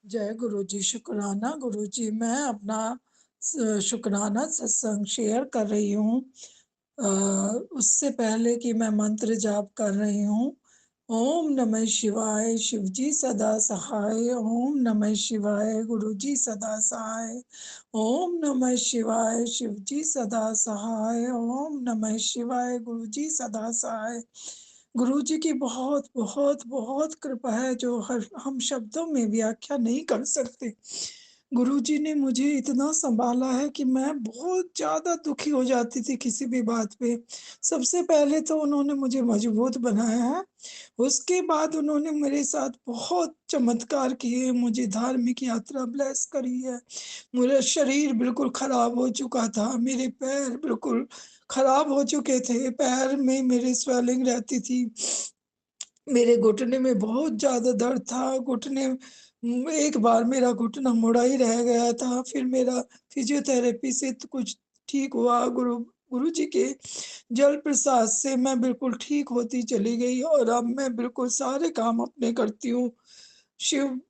जय गुरु जी, शुक्राना गुरु जी। मैं अपना शुक्राना सत्संग शेयर कर रही हूँ। अ, उससे पहले कि मैं मंत्र जाप कर रही हूँ। ओम नमः शिवाय, शिव जी सदा सहाय। ओम नमः शिवाय, गुरु जी सदा सहाय। ओम नमः शिवाय, शिव जी सदा सहाय। ओम नमः शिवाय, गुरु जी सदा सहाय। गुरु जी की बहुत बहुत बहुत कृपा है जो हर हम शब्दों में व्याख्या नहीं कर सकते। गुरु जी ने मुझे इतना सँभाला है कि मैं बहुत ज़्यादा दुखी हो जाती थी किसी भी बात पे। सबसे पहले तो उन्होंने मुझे मजबूत बनाया है, उसके बाद उन्होंने मेरे साथ बहुत चमत्कार किए, मुझे धार्मिक यात्रा ब्लेस करी है। मेरा शरीर बिल्कुल खराब हो चुका था, मेरे पैर बिल्कुल खराब हो चुके थे, पैर में मेरे स्वेलिंग रहती थी। मेरे घुटने में बहुत ज़्यादा दर्द था, घुटने एक बार मेरा घुटना मुड़ा ही रह गया था, फिर मेरा फिज़ियोथेरेपी से तो कुछ ठीक हुआ। गुरु जी के जल प्रसाद से मैं बिल्कुल ठीक होती चली गई और अब मैं बिल्कुल सारे काम अपने करती हूँ। शिव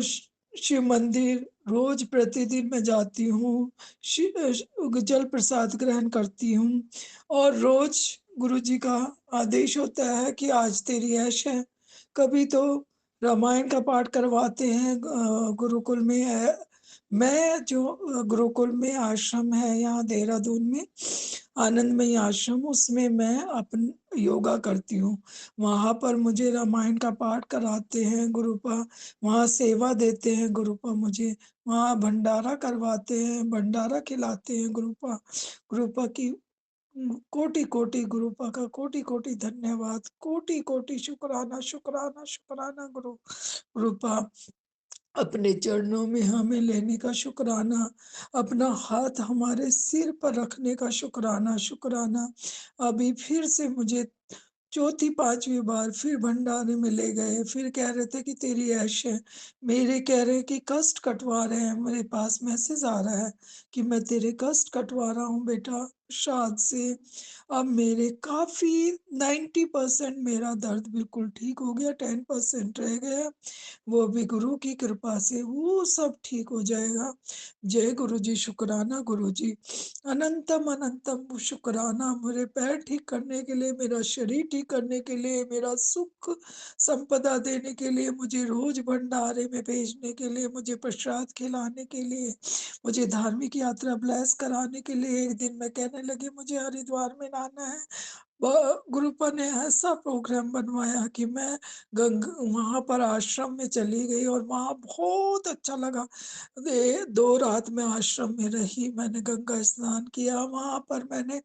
श शिव मंदिर रोज़ प्रतिदिन मैं जाती हूँ, जल प्रसाद ग्रहण करती हूँ और रोज़ गुरु जी का आदेश होता है कि आज तेरी ऐश है। कभी तो रामायण का पाठ करवाते हैं गुरुकुल में मैं जो गुरुकुल में आश्रम है यहाँ देहरादून में, आनंदमयी आश्रम, उसमें मैं अपन योगा करती हूँ। वहाँ पर मुझे रामायण का पाठ कराते हैं गुरुपा, वहाँ सेवा देते हैं गुरुपा मुझे, वहाँ भंडारा करवाते हैं, भंडारा खिलाते हैं गुरुपा। गुरुपा की कोटि-कोटि गुरुपा का कोटि-कोटि धन्यवाद, कोटि-कोटि शुक्राना, शुक्राना, शुक्राना गुरुपा। अपने चरणों में हमें लेने का शुक्राना, अपना हाथ हमारे सिर पर रखने का शुक्राना, शुक्राना। अभी फिर से मुझे चौथी 5वीं बार फिर भंडारे में ले गए, फिर कह रहे थे कि तेरी ऐश है। मेरे कह रहे हैं कि कष्ट कटवा रहे हैं, मेरे पास मैसेज आ रहा है कि मैं तेरे कष्ट कटवा रहा हूँ बेटा प्रसाद से। अब मेरे काफ़ी 90% मेरा दर्द बिल्कुल ठीक हो गया, 10% रह गया। वो भी गुरु की कृपा से वो सब ठीक हो जाएगा। जय गुरु जी, शुक्राना गुरु जी। अनंतम अनंतम शुक्राना मेरे पैर ठीक करने के लिए, मेरा शरीर ठीक करने के लिए, मेरा सुख संपदा देने के लिए, मुझे रोज़ भंडारे में भेजने के लिए, मुझे प्रसाद खिलाने के लिए, मुझे धार्मिक यात्रा ब्लेस कराने के लिए। एक दिन मैं कहने लगी मुझे हरिद्वार में नहाना है। ब गुरुपा ने ऐसा प्रोग्राम बनवाया कि मैं गंग वहाँ पर आश्रम में चली गई और वहाँ बहुत अच्छा लगा। 2 रात मैं आश्रम में रही, मैंने गंगा स्नान किया, वहाँ पर मैंने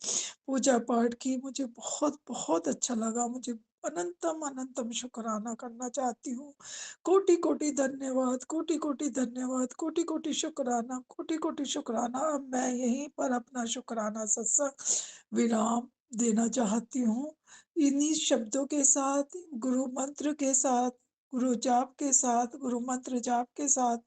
पूजा-पाठ की, मुझे बहुत-बहुत अच्छा लगा। मुझे अनंतम अनंतम शुक्राना करना चाहती हूँ। कोटि-कोटि धन्यवाद, कोटि-कोटि धन्यवाद, कोटि-कोटि शुक्राना, कोटि-कोटि शुक्राना। अब मैं यहीं पर अपना शुक्राना सत्संग विराम देना चाहती हूँ। इन्हीं शब्दों के साथ, गुरु मंत्र के साथ, गुरु जाप के साथ, गुरु मंत्र जाप के साथ,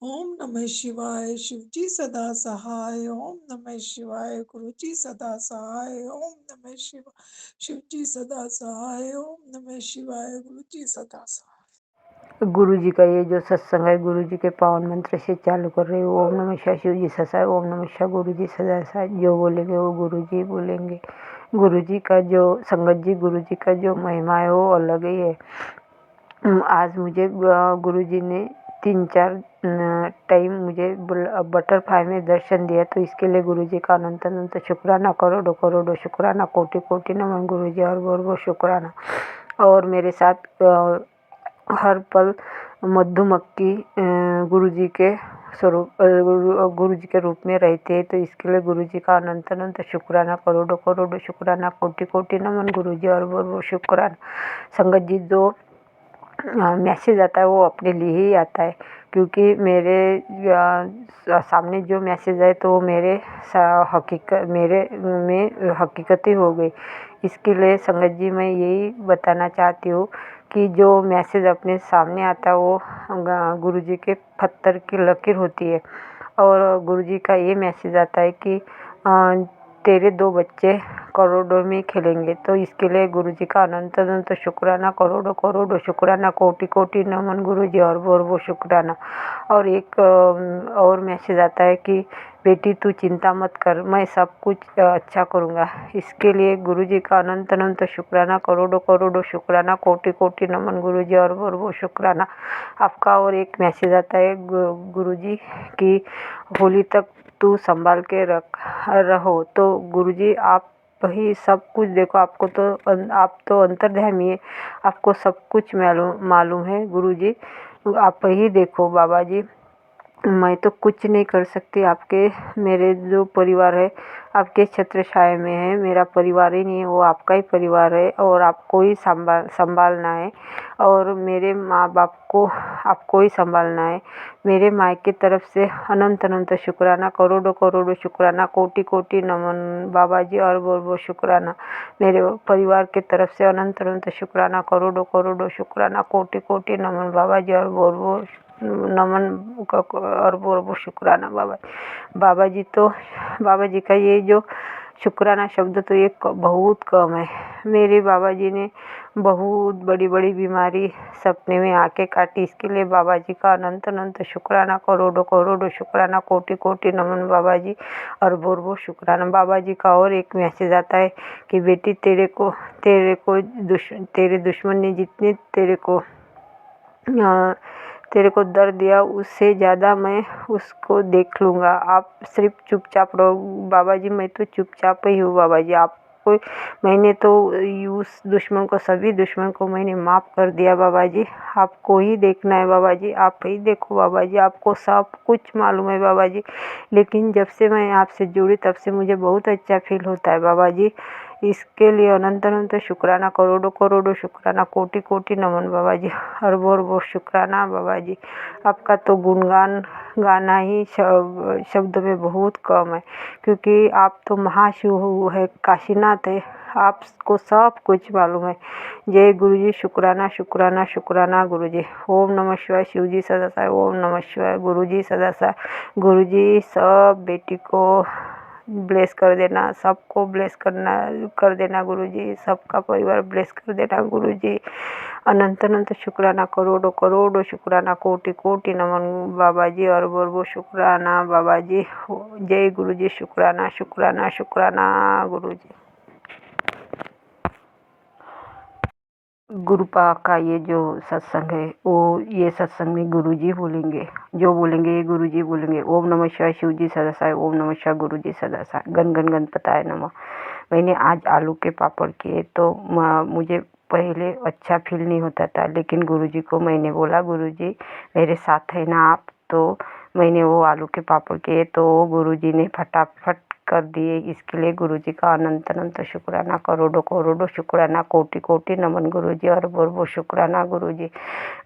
ओम नमः शिवाय, शिव जी सदा सहाय। ओम नमः शिवाय, गुरु जी सदा सहाय। ओम नमः शिव जी सदा सहाय। ओम नमः शिवाय, गुरु जी सदा सहाय। गुरु जी का ये जो सत्संग है गुरु जी के पावन मंत्र से चालू कर रहे हो। ओम नमः शिवाय, शिव जी ससाय। ओम नमः शिवाय, गुरु जी सदा सहाय। जो बोलेंगे वो गुरु जी बोलेंगे। गुरु जी का जो संगत जी, गुरु जी का जो महिमा है वो अलग ही है। आज मुझे गुरु जी ने 3-4 टाइम मुझे बटरफ्लाई में दर्शन दिया, तो इसके लिए गुरु जी का अनंत अनंत शुक्राना, करोड़ों करोड़ों शुक्राना, कोटि कोटि नमन गुरु जी, और बहुत शुक्राना। और मेरे साथ हर पल मधुमक्खी गुरु जी के स्वरूप गुरु जी के रूप में रहते हैं, तो इसके लिए गुरु जी का अनंत अनंत शुक्राना, करोड़ों करोड़ों शुक्राना, कोटि कोटि नमन गुरु जी, और बहुत शुक्राना। संगत जी, जो मैसेज आता है वो अपने लिए ही आता है, क्योंकि मेरे सामने जो मैसेज आए तो मेरे मेरे में हकीकत ही हो गई। इसके लिए संगत जी मैं यही बताना चाहती हूँ कि जो मैसेज अपने सामने आता है वो गुरु जी के पत्थर की लकीर होती है। और गुरु जी का ये मैसेज आता है कि तेरे 2 बच्चे करोड़ों में खेलेंगे। तो इसके लिए गुरुजी का अनंत अनंत शुक्राना, करोड़ों करोड़ों शुक्राना, कोटि कोटि नमन गुरुजी, और वो शुक्राना। और एक और मैसेज आता है कि बेटी तू चिंता मत कर, मैं सब कुछ अच्छा करूँगा। इसके लिए गुरुजी का अनंत अनंत शुक्राना, करोड़ों करोड़ों शुक्राना, कोटि कोटि नमन गुरुजी, और वो शुक्राना। आपका और एक मैसेज आता है गुरुजी की होली तक तू संभाल के रहो। तो गुरुजी आप ही सब कुछ देखो, आप तो अंतर्यामी है, आपको सब कुछ मालूम है गुरुजी, आप ही देखो बाबा जी। मैं तो कुछ नहीं कर सकती, आपके मेरे जो परिवार है आपके छत्र छाया में है, मेरा परिवार ही नहीं है, वो आपका ही परिवार है और आपको ही संभालना है। और मेरे माँ बाप को आपको ही संभालना है। मेरे मायके तरफ से अनंत अनंत शुक्राना, करोड़ों करोड़ों शुक्राना, कोटि कोटि नमन बाबा जी, और वो शुक्राना। मेरे परिवार के तरफ से अनंत अनंत शुक्राना, करोड़ों करोड़ों शुक्राना, कोटि कोटि नमन बाबा जी, और वो नमन और वो शुक्राना बाबा जी। तो बाबा जी का ये जो शुक्राना शब्द तो ये बहुत कम है। मेरे बाबा जी ने बहुत बड़ी बड़ी बीमारी सपने में आके काटी, इसके लिए बाबा जी का अनंत अनंत शुक्राना, करोड़ों करोड़ों शुक्राना, कोटि कोटि नमन बाबा जी, और वो शुक्राना। बाबा जी का और एक मैसेज आता है कि बेटी तेरे दुश्मन ने जितने तेरे को दर्द दिया उससे ज़्यादा मैं उसको देख लूँगा। आप सिर्फ चुपचाप रहो बाबा जी, मैं तो चुपचाप ही हूँ बाबा जी। मैंने तो उस दुश्मन को, सभी दुश्मन को मैंने माफ़ कर दिया बाबा जी। आपको ही देखना है बाबा जी, आप ही देखो बाबा जी, आपको सब कुछ मालूम है बाबा जी। लेकिन जब से मैं आपसे जुड़ी तब से मुझे बहुत अच्छा फील होता है बाबा जी। इसके लिए अनंत अनंत शुक्राना, करोड़ों करोड़ों शुक्राना, कोटि कोटि नमन बाबा जी, और वो शुक्राना बाबा जी। आपका तो गुणगान गाना ही शब्द में बहुत कम है, क्योंकि आप तो महाशिव है, काशीनाथ है, आपको सब कुछ मालूम है। जय गुरुजी, शुक्राना शुक्राना शुक्राना गुरुजी। ओम नमः शिवाय, शिवजी सदा साय, ओम नमः शिवाय, गुरुजी सदा साय। गुरुजी सब बेटी को ब्लेस कर देना, सबको ब्लेस कर देना गुरुजी, सबका परिवार ब्लेस कर देना गुरुजी। अनंत अनंत शुक्राना, करोड़ों करोड़ों शुक्राना, कोटि कोटि नमन बाबा जी, और वो शुक्राना बाबा जी। जय गुरुजी, शुक्राना शुक्राना शुक्राना गुरुजी। गुरुपा का ये जो सत्संग है वो ये सत्संग में गुरुजी बोलेंगे, जो बोलेंगे ये गुरुजी बोलेंगे। ओम नमः शिवाय, शिवजी सदा साय, ओम नमः शिवाय, गुरुजी सदा साय, गण गण गणपताय नमः। मैंने आज आलू के पापड़ किए तो मुझे पहले अच्छा फील नहीं होता था, लेकिन गुरुजी को मैंने बोला गुरुजी मेरे साथ है ना आप, तो मैंने वो आलू के पापड़ किए तो गुरुजी ने फटाफट कर दिए। इसके लिए गुरुजी का अनंत अनंत शुक्राना, करोड़ों करोड़ों शुक्राना, कोटि कोटि नमन गुरुजी, और वो शुक्राना गुरुजी।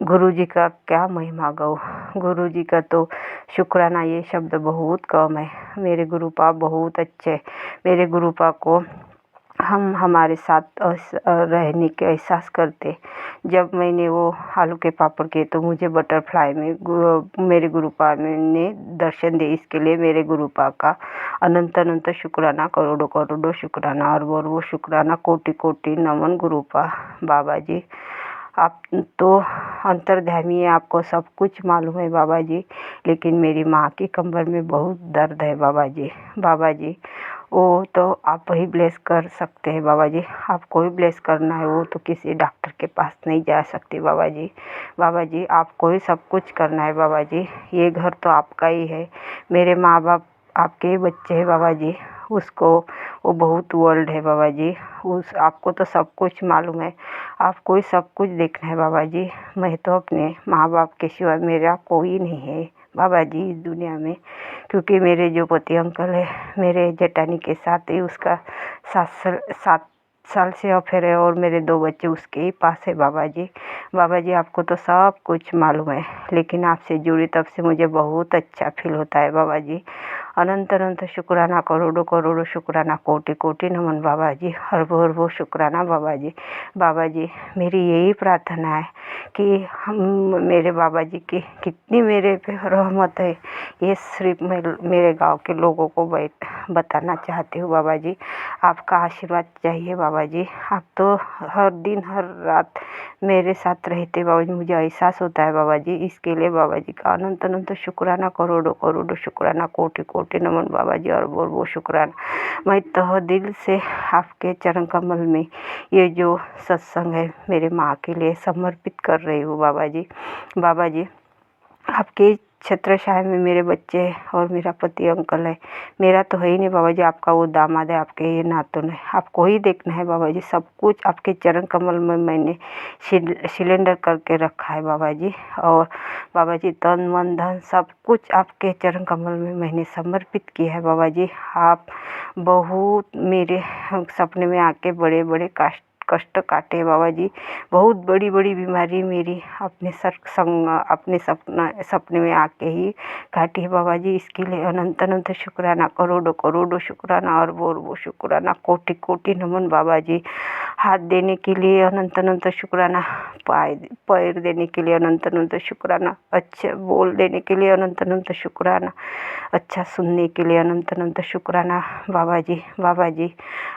गुरुजी का क्या महिमा गाऊं, गुरुजी का तो शुक्राना ये शब्द बहुत कम है। मेरे गुरुपा बहुत अच्छे, मेरे गुरुपा को हम हमारे साथ रहने के एहसास करते। जब मैंने वो आलू के पापड़ किए तो मुझे बटरफ्लाई में मेरे गुरुपा ने दर्शन दिए। इसके लिए मेरे गुरुपा का अनंत अनंत शुक्राना, करोड़ों करोड़ों शुक्राना, और वो शुक्राना, कोटि कोटि नमन गुरुपा बाबा जी। आप तो अंतर्ध्यामी है, आपको सब कुछ मालूम है बाबा जी, लेकिन मेरी माँ की कमर में बहुत दर्द है बाबा जी। बाबा जी वो तो आप ही ब्लेस कर सकते हैं बाबा जी, आपको ही ब्लेस करना है, वो तो किसी डॉक्टर के पास नहीं जा सकती बाबा जी। बाबा जी आपको ही सब कुछ करना है बाबा जी, ये घर तो आपका ही है, मेरे माँ बाप आपके ही बच्चे हैं बाबा जी। उसको वो बहुत वर्ल्ड है बाबा जी, आपको तो सब कुछ मालूम है, आपको ही सब कुछ देखना है बाबा जी। मैं तो अपने माँ बाप के सिवा मेरा कोई नहीं है बाबा जी इस दुनिया में, क्योंकि मेरे जो पति अंकल है मेरे जेठानी के साथ ही उसका 7 साल से अफेयर है, और मेरे 2 बच्चे उसके ही पास है बाबा जी। बाबा जी आपको तो सब कुछ मालूम है, लेकिन आपसे जुड़ी तब से मुझे बहुत अच्छा फील होता है बाबा जी। अनंत अनंत शुक्राना, करोड़ों करोड़ों शुक्राना, कोटि कोटि नमन बाबा जी, अरबों शुक्राना बाबा जी। बाबा जी, मेरी यही प्रार्थना है कि हम मेरे बाबा जी की कितनी मेरे पे रहमत है, ये सिर्फ मैं मेरे गांव के लोगों को बताना चाहती हूँ बाबा जी। आपका आशीर्वाद चाहिए बाबा जी। आप तो हर दिन हर रात मेरे साथ रहते बाबा जी, मुझे एहसास होता है बाबा जी। इसके लिए बाबा जी का अनंत अनंत शुक्राना, करोड़ों करोड़ों शुक्राना, कोटि कोटि नमन बाबा जी, और वो शुक्राना। मैं तहे दिल से आपके चरण कमल में ये जो सत्संग है मेरे माँ के लिए समर्पित कर रही हूँ बाबा जी। बाबा जी, आपके छत्रछाया में मेरे बच्चे और मेरा पति अंकल है। मेरा तो है ही नहीं बाबा जी, आपका वो दामाद है, आपके ये नातुन है। आपको ही देखना है बाबा जी। सब कुछ आपके चरण कमल में मैंने सिलेंडर करके रखा है बाबा जी। और बाबा जी, तन मन धन सब कुछ आपके चरण कमल में मैंने समर्पित किया है बाबा जी। आप बहुत मेरे सपने में आके बड़े बड़े कष्ट काटे बाबा जी। बहुत बड़ी बड़ी बीमारी मेरी अपने अपने सपने में आके ही काटी है बाबा जी। इसके लिए अनंत अनंत शुक्राना, करोड़ों करोड़ों शुक्राना, और वो शुक्राना, कोटि कोटि नमन बाबा जी। हाथ देने के लिए अनंत अनंत शुक्राना, पैर देने के लिए अनंत अनंत शुक्राना, अच्छा बोल देने के लिए अनंत अनंत शुक्राना, अच्छा सुनने के लिए अनंत अनंत शुक्राना बाबा जी। बाबा जी,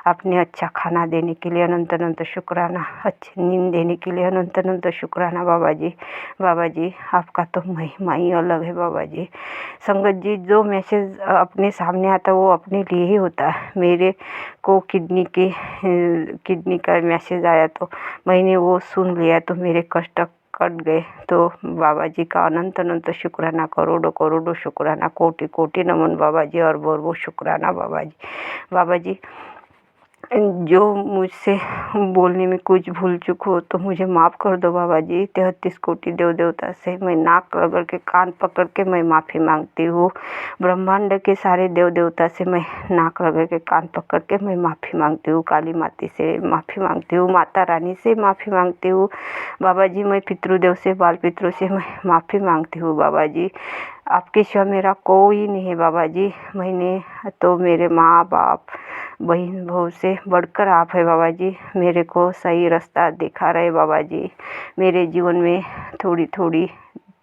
आपने अच्छा खाना देने के लिए अनंत अनंत शुक्राना, अच्छी नींद देने के लिए अनंत अनंत शुक्राना बाबा जी। बाबा जी, आपका तो महिमा ही अलग है बाबा जी। संगत जी, जो मैसेज अपने सामने आता है वो अपने लिए ही होता है। मेरे को किडनी का मैसेज आया तो मैंने वो सुन लिया तो मेरे कष्ट कट गए। तो बाबा जी का अनंत अनंत शुक्राना, करोड़ों करोड़ों शुक्राना, कोटि कोटि नमन बाबा जी, और वो शुक्राना बाबा जी। बाबा जी, जो मुझसे बोलने में कुछ भूल चूक हो तो मुझे माफ़ कर दो बाबा जी। 33 कोटि देव देवता से मैं नाक रगड़ के कान पकड़ के मैं माफ़ी मांगती हूँ। ब्रह्मांड के सारे देव देवता से मैं नाक रगड़ के कान पकड़ के मैं माफ़ी मांगती हूँ। काली माता से माफ़ी मांगती हूँ, माता रानी से माफ़ी मांगती हूँ बाबा जी। मैं पितृदेव से, बाल पितरों से मैं माफ़ी मांगती हूँ बाबा जी। आपके सिवा मेरा कोई नहीं है बाबा जी। मैंने तो मेरे माँ बाप बहन बहू से बढ़कर आप है बाबा जी। मेरे को सही रास्ता दिखा रहे बाबा जी। मेरे जीवन में थोड़ी थोड़ी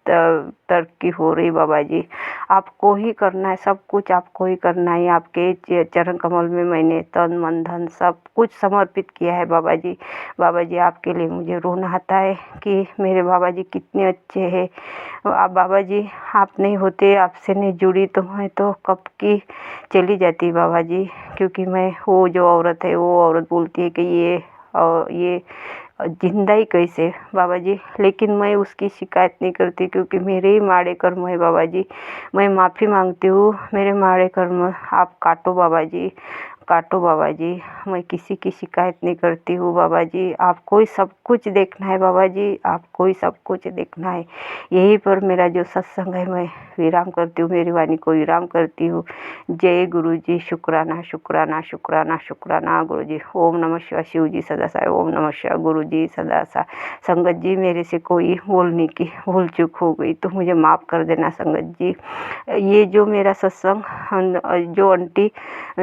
तरक्की हो रही बाबा जी। आपको ही करना है, सब कुछ आपको ही करना है। आपके चरण कमल में मैंने तन मन धन सब कुछ समर्पित किया है बाबा जी। बाबा जी, आपके लिए मुझे रोना आता है कि मेरे बाबा जी कितने अच्छे हैं। आप बाबा जी, आप नहीं होते, आपसे नहीं जुड़ी तो मैं तो कब की चली जाती बाबा जी। क्योंकि मैं वो जो औरत है, वो औरत बोलती है कि ये जिंदा ही कैसे बाबा जी। लेकिन मैं उसकी शिकायत नहीं करती क्योंकि मेरे ही माड़े कर्म है बाबा जी। मैं माफ़ी मांगती हूँ, मेरे माड़े कर्म आप काटो बाबा जी, काटो बाबा जी। मैं किसी की शिकायत नहीं करती हूँ बाबा जी। आपको ही सब कुछ देखना है बाबा जी, आपको ही सब कुछ देखना है। यही पर मेरा जो सत्संग है मैं विराम करती हूँ, मेरी वाणी को विराम करती हूँ। जय गुरु जी। शुक्राना शुक्राना शुक्राना शुक्राना गुरु जी। ओम नमः शिवाय। शिव जी सदा साय। ओम नमः शिवाय। गुरु जी सदा साय। संगत जी, मेरे से कोई बोलने की भूल चूक हो गई तो मुझे माफ़ कर देना संगत जी। ये जो मेरा सत्संग जो आंटी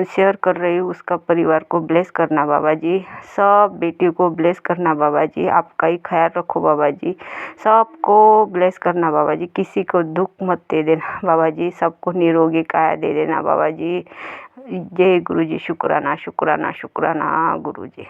शेयर कर रही हूँ उसका परिवार को ब्लेस करना बाबा जी। सब बेटियों को ब्लेस करना बाबा जी। आपका ही ख्याल रखो बाबा जी। सबको ब्लेस करना बाबा जी। किसी को दुख मत दे देना बाबा जी। सबको निरोगी काया दे देना बाबा जी। जय गुरु जी। शुक्राना शुक्राना शुक्राना गुरु जी।